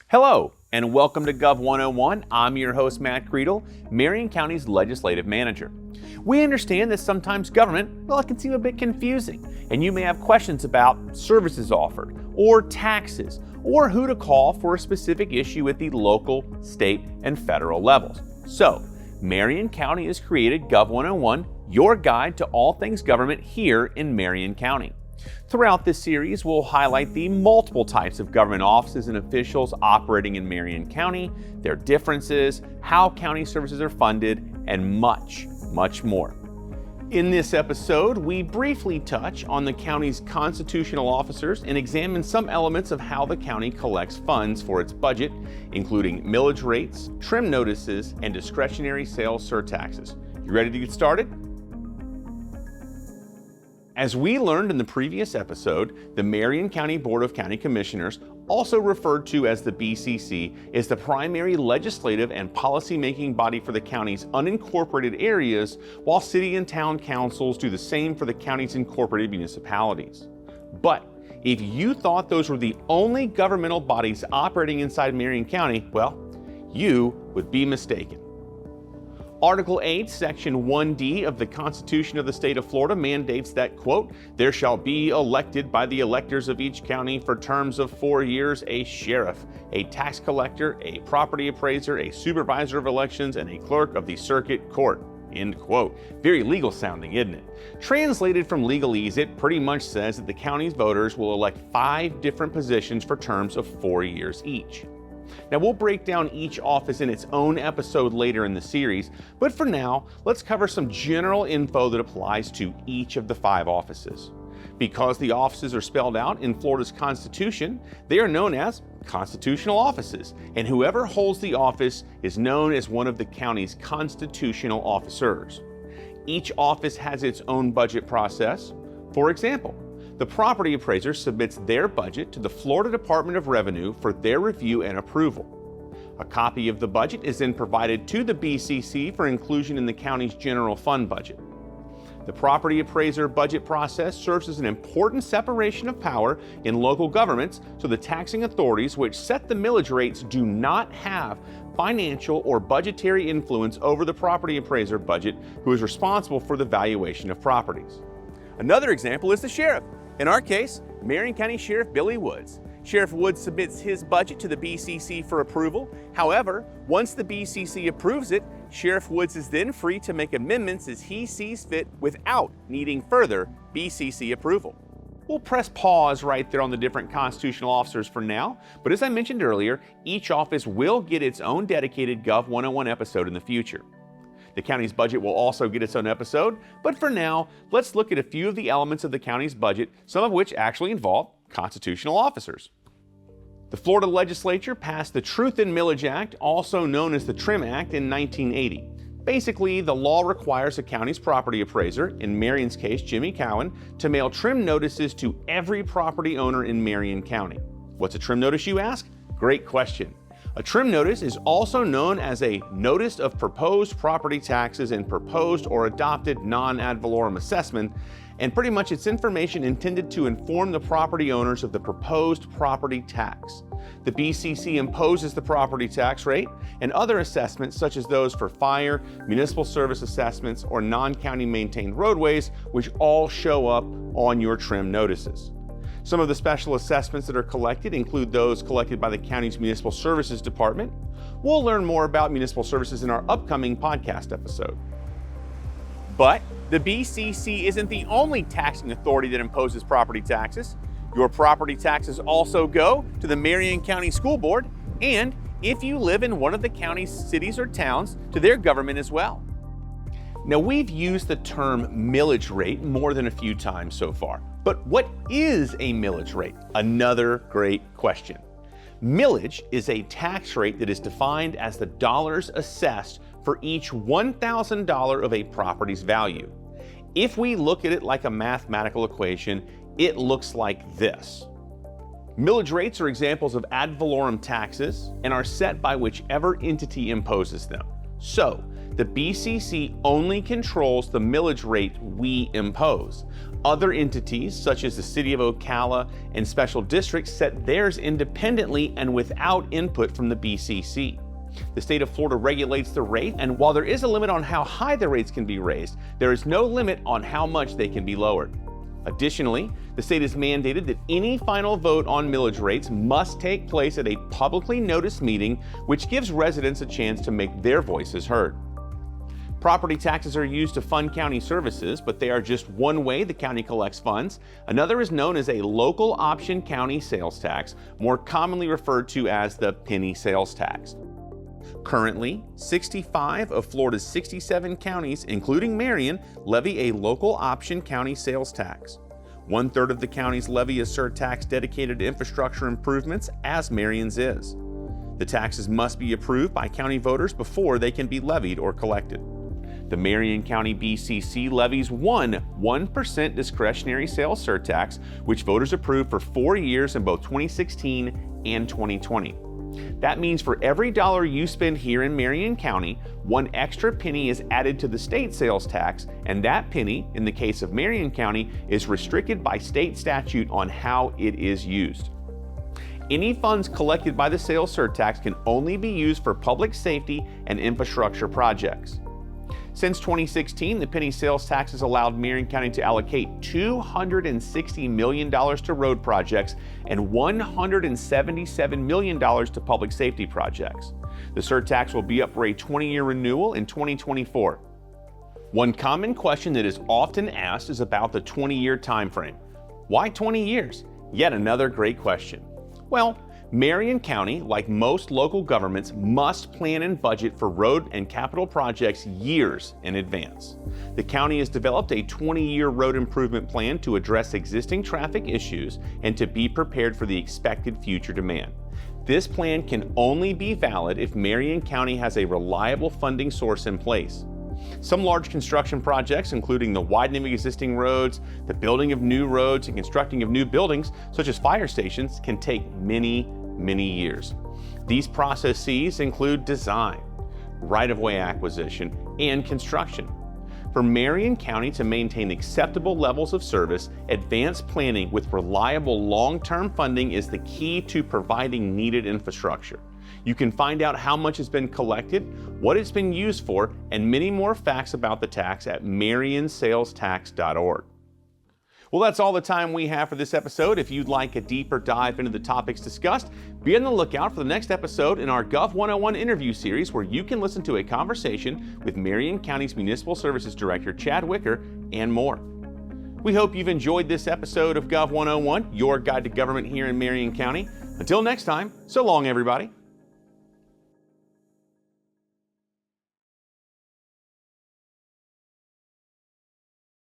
Hello, and welcome to Gov 101. I'm your host, Matt Creedle, Marion County's Legislative Manager. We understand that sometimes government, it can seem a bit confusing, and you may have questions about services offered, or taxes, or who to call for a specific issue at the local, state, and federal levels. So, Marion County has created Gov 101, your guide to all things government here in Marion County. Throughout this series, we'll highlight the multiple types of government offices and officials operating in Marion County, their differences, how county services are funded, and much, much more. In this episode, we briefly touch on the county's constitutional officers and examine some elements of how the county collects funds for its budget, including millage rates, trim notices, and discretionary sales surtaxes. You ready to get started? As we learned in the previous episode, the Marion County Board of County Commissioners, also referred to as the BCC, is the primary legislative and policy-making body for the county's unincorporated areas, while city and town councils do the same for the county's incorporated municipalities. But if you thought those were the only governmental bodies operating inside Marion County, well, you would be mistaken. Article 8, Section 1D of the Constitution of the State of Florida mandates that, quote, there shall be elected by the electors of each county for terms of 4 years a sheriff, a tax collector, a property appraiser, a supervisor of elections, and a clerk of the circuit court, end quote. Very legal sounding, isn't it? Translated from legalese, it pretty much says that the county's voters will elect 5 different positions for terms of 4 years each. Now, we'll break down each office in its own episode later in the series, but for now, let's cover some general info that applies to each of the 5 offices. Because the offices are spelled out in Florida's Constitution, they are known as constitutional offices, and whoever holds the office is known as one of the county's constitutional officers. Each office has its own budget process. For example, the property appraiser submits their budget to the Florida Department of Revenue for their review and approval. A copy of the budget is then provided to the BCC for inclusion in the county's general fund budget. The property appraiser budget process serves as an important separation of power in local governments, so the taxing authorities which set the millage rates do not have financial or budgetary influence over the property appraiser budget, who is responsible for the valuation of properties. Another example is the sheriff. In our case, Marion County Sheriff Billy Woods. Sheriff Woods submits his budget to the BCC for approval. However, once the BCC approves it, Sheriff Woods is then free to make amendments as he sees fit without needing further BCC approval. We'll press pause right there on the different constitutional officers for now, but as I mentioned earlier, each office will get its own dedicated Gov 101 episode in the future. The county's budget will also get its own episode, but for now, let's look at a few of the elements of the county's budget, some of which actually involve constitutional officers. The Florida legislature passed the Truth in Millage Act, also known as the Trim Act, in 1980. Basically, the law requires a county's property appraiser, in Marion's case Jimmy Cowan, to mail trim notices to every property owner in Marion County. What's a trim notice, you ask? Great question. A trim notice is also known as a notice of proposed property taxes and proposed or adopted non-ad valorem assessment, and pretty much it's information intended to inform the property owners of the proposed property tax. The BCC imposes the property tax rate and other assessments such as those for fire, municipal service assessments, or non-county maintained roadways, which all show up on your trim notices. Some of the special assessments that are collected include those collected by the county's Municipal Services Department. We'll learn more about municipal services in our upcoming podcast episode. But the BCC isn't the only taxing authority that imposes property taxes. Your property taxes also go to the Marion County School Board, and if you live in one of the county's cities or towns, to their government as well. Now, we've used the term millage rate more than a few times so far, but what is a millage rate? Another great question. Millage is a tax rate that is defined as the dollars assessed for each $1,000 of a property's value. If we look at it like a mathematical equation, it looks like this. Millage rates are examples of ad valorem taxes and are set by whichever entity imposes them. So, the BCC only controls the millage rate we impose. Other entities, such as the City of Ocala and special districts, set theirs independently and without input from the BCC. The state of Florida regulates the rate, and while there is a limit on how high the rates can be raised, there is no limit on how much they can be lowered. Additionally, the state has mandated that any final vote on millage rates must take place at a publicly noticed meeting, which gives residents a chance to make their voices heard. Property taxes are used to fund county services, but they are just one way the county collects funds. Another is known as a local option county sales tax, more commonly referred to as the penny sales tax. Currently, 65 of Florida's 67 counties, including Marion, levy a local option county sales tax. 1/3 of the counties levy a surtax dedicated to infrastructure improvements, as Marion's is. The taxes must be approved by county voters before they can be levied or collected. The Marion County BCC levies 1% discretionary sales surtax, which voters approved for 4 years in both 2016 and 2020. That means for every dollar you spend here in Marion County, 1 extra penny is added to the state sales tax, and that penny, in the case of Marion County, is restricted by state statute on how it is used. Any funds collected by the sales surtax can only be used for public safety and infrastructure projects. Since 2016, the penny sales tax has allowed Marion County to allocate $260 million to road projects and $177 million to public safety projects. The surtax will be up for a 20-year renewal in 2024. One common question that is often asked is about the 20-year time frame. Why 20 years? Yet another great question. Well, Marion County, like most local governments, must plan and budget for road and capital projects years in advance. The county has developed a 20-year road improvement plan to address existing traffic issues and to be prepared for the expected future demand. This plan can only be valid if Marion County has a reliable funding source in place. Some large construction projects, including the widening of existing roads, the building of new roads, and constructing of new buildings, such as fire stations, can take many years. These processes include design, right-of-way acquisition, and construction. For Marion County to maintain acceptable levels of service, advanced planning with reliable long-term funding is the key to providing needed infrastructure. You can find out how much has been collected, what it's been used for, and many more facts about the tax at marionsalestax.org. Well, that's all the time we have for this episode. If you'd like a deeper dive into the topics discussed, be on the lookout for the next episode in our Gov 101 interview series, where you can listen to a conversation with Marion County's Municipal Services Director, Chad Wicker, and more. We hope you've enjoyed this episode of Gov 101, your guide to government here in Marion County. Until next time, so long, everybody.